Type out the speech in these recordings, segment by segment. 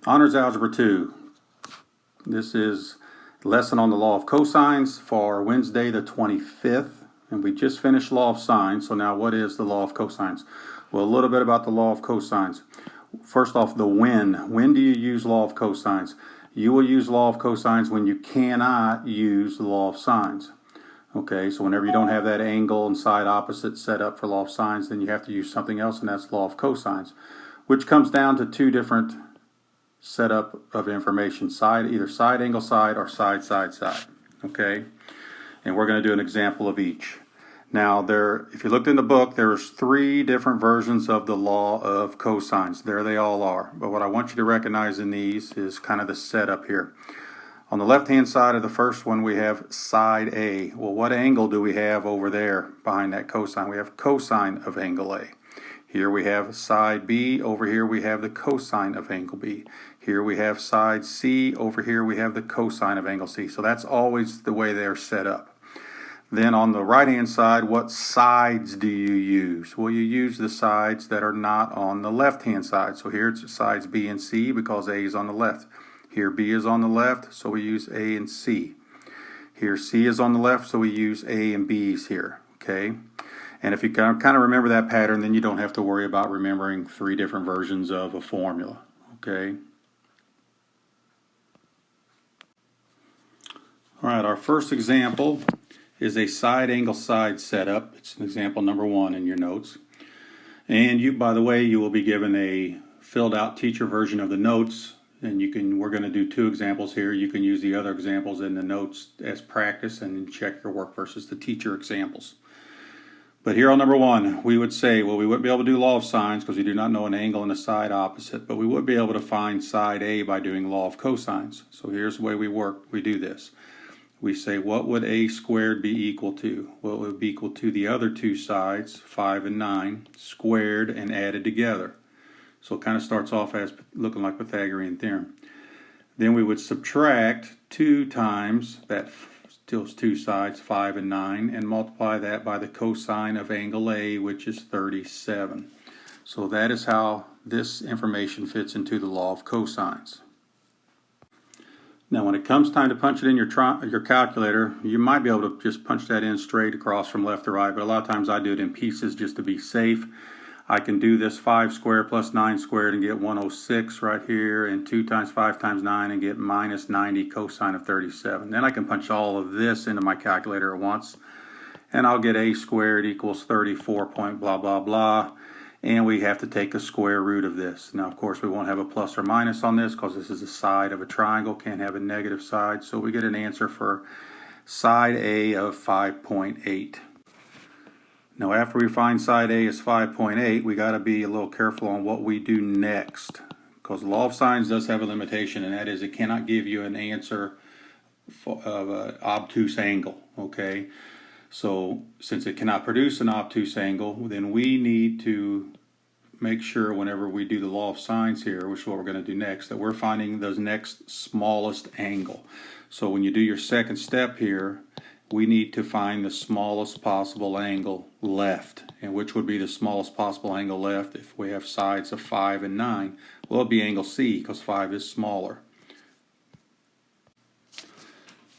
Honors Algebra 2. This is lesson on the law of cosines for Wednesday the 25th. And we just finished law of sines. So now what is the law of cosines? Well, a little bit about the law of cosines. First off, the when. When do you use law of cosines? You will use law of cosines when you cannot use the law of sines. Okay, so whenever you don't have that angle and side opposite set up for law of sines, then you have to use something else, and that's law of cosines, which comes down to two different setup of information: either side angle side or side side side. Okay, and we're going to do an example of each. Now, if you looked in the book, there's three different versions of the law of cosines. There they all are. But what I want you to recognize in these is kind of the setup here. On the left-hand side of the first one, we have side A. Well, what angle do we have over there behind that cosine? We have cosine of angle A. Here we have side B. Over here we have the cosine of angle B. Here we have side C. Over here we have the cosine of angle C. So that's always the way they're set up. Then on the right-hand side, what sides do you use? Well, you use the sides that are not on the left-hand side. So here it's sides B and C because A is on the left. Here B is on the left, so we use A and C. Here C is on the left, so we use A and B's here. Okay? And if you kind of remember that pattern, then you don't have to worry about remembering three different versions of a formula. Okay? All right, our first example is a side angle side setup. It's an example number 1 in your notes. And you, by the way, you will be given a filled out teacher version of the notes. And we're going to do 2 examples here. You can use the other examples in the notes as practice and check your work versus the teacher examples. But here on number 1, we would say, well, we wouldn't be able to do law of sines because we do not know an angle and a side opposite, but we would be able to find side A by doing law of cosines. So here's the way we do this. We say, what would A squared be equal to? Well, it would be equal to the other 2 sides, 5 and 9, squared and added together. So it kind of starts off as looking like Pythagorean theorem. Then we would subtract 2 times those 2 sides, 5 and 9, and multiply that by the cosine of angle A, which is 37. So that is how this information fits into the law of cosines. Now, when it comes time to punch it in your calculator, you might be able to just punch that in straight across from left to right, but a lot of times I do it in pieces just to be safe. I can do this 5 squared plus 9 squared and get 106 right here, and 2 times 5 times 9 and get minus 90 cosine of 37. Then I can punch all of this into my calculator at once, and I'll get A squared equals 34 point blah blah blah, and we have to take a square root of this. Now, of course, we won't have a plus or minus on this because this is the side of a triangle, can't have a negative side, so we get an answer for side A of 5.8. Now, after we find side A is 5.8, we got to be a little careful on what we do next, because the law of sines does have a limitation, and that is it cannot give you an answer of an obtuse angle. Okay, so since it cannot produce an obtuse angle, then we need to make sure whenever we do the law of sines here, which is what we're going to do next, that we're finding the next smallest angle. So when you do your second step here, we need to find the smallest possible angle left. And which would be the smallest possible angle left if we have sides of 5 and 9? Well, it would be angle C because 5 is smaller.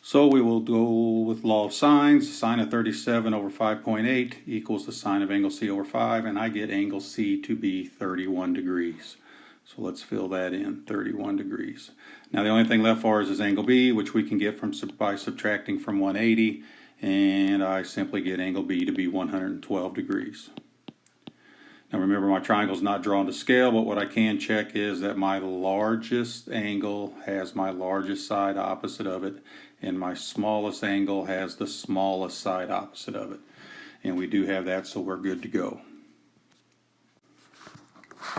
So we will go with law of sines. Sine of 37 over 5.8 equals the sine of angle C over 5, and I get angle C to be 31 degrees. So let's fill that in, 31 degrees. Now the only thing left for us is angle B, which we can get by subtracting from 180, and I simply get angle B to be 112 degrees. Now remember, my triangle is not drawn to scale, but what I can check is that my largest angle has my largest side opposite of it, and my smallest angle has the smallest side opposite of it. And we do have that, so we're good to go.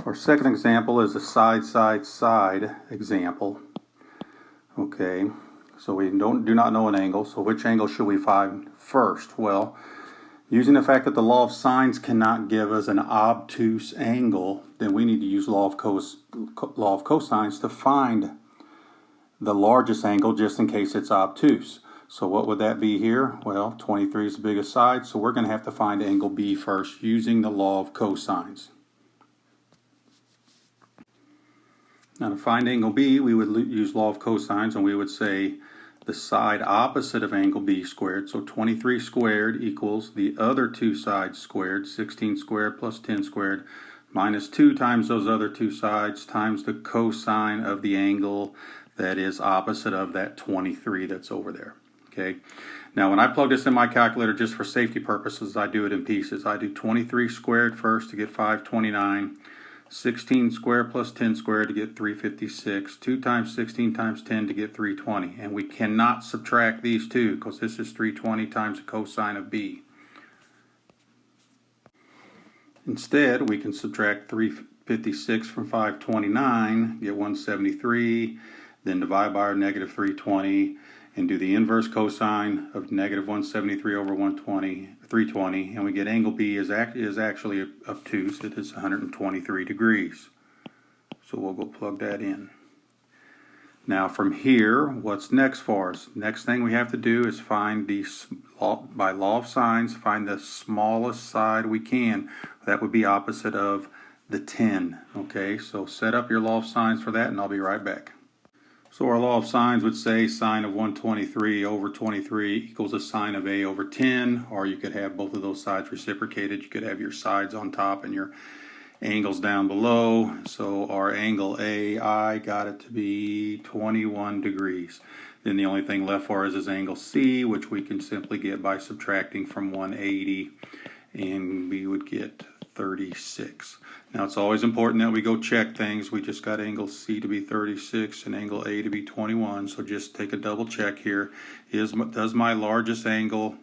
Our second example is a side, side, side example. Okay, so we do not know an angle, so which angle should we find first? Well, using the fact that the law of sines cannot give us an obtuse angle, then we need to use law of cosines to find the largest angle just in case it's obtuse. So what would that be here? Well, 23 is the biggest side, so we're going to have to find angle B first using the law of cosines. Now to find angle B, we would use law of cosines, and we would say the side opposite of angle B squared, so 23 squared equals the other two sides squared, 16 squared plus 10 squared, minus 2 times those other two sides times the cosine of the angle that is opposite of that 23 that's over there. Okay. Now when I plug this in my calculator, just for safety purposes, I do it in pieces. I do 23 squared first to get 529. 16 squared plus 10 squared to get 356, 2 times 16 times 10 to get 320. And we cannot subtract these two because this is 320 times the cosine of B. Instead, we can subtract 356 from 529, get 173, then divide by our negative 320, and do the inverse cosine of negative 173 over 320, and we get angle B is actually obtuse. It is 123 degrees. So we'll go plug that in. Now from here, what's next for us? Next thing we have to do is find by law of sines, find the smallest side we can. That would be opposite of the 10. Okay, so set up your law of sines for that, and I'll be right back. So our law of sines would say sine of 123 over 23 equals a sine of A over 10, or you could have both of those sides reciprocated. You could have your sides on top and your angles down below. So our angle AI got it to be 21 degrees. Then the only thing left for us is angle C, which we can simply get by subtracting from 180, and we would get 36. Now it's always important that we go check things. We just got angle C to be 36 and angle A to be 21, so just take a double check here. Does my largest angle,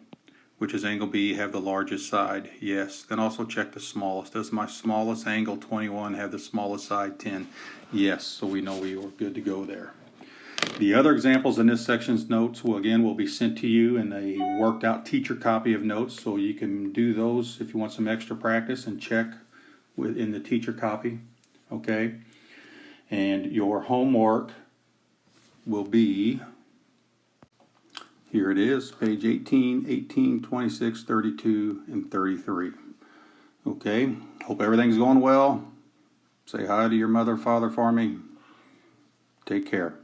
which is angle B, have the largest side? Yes. Then also check the smallest. Does my smallest angle 21 have the smallest side 10? Yes. So we know we are good to go there. The other examples in this section's notes will be sent to you in a worked out teacher copy of notes, so you can do those if you want some extra practice and check in the teacher copy. Okay, and your homework will be, here it is, page 18, 18, 26, 32, and 33. Okay, hope everything's going well. Say hi to your mother and father for me. Take care.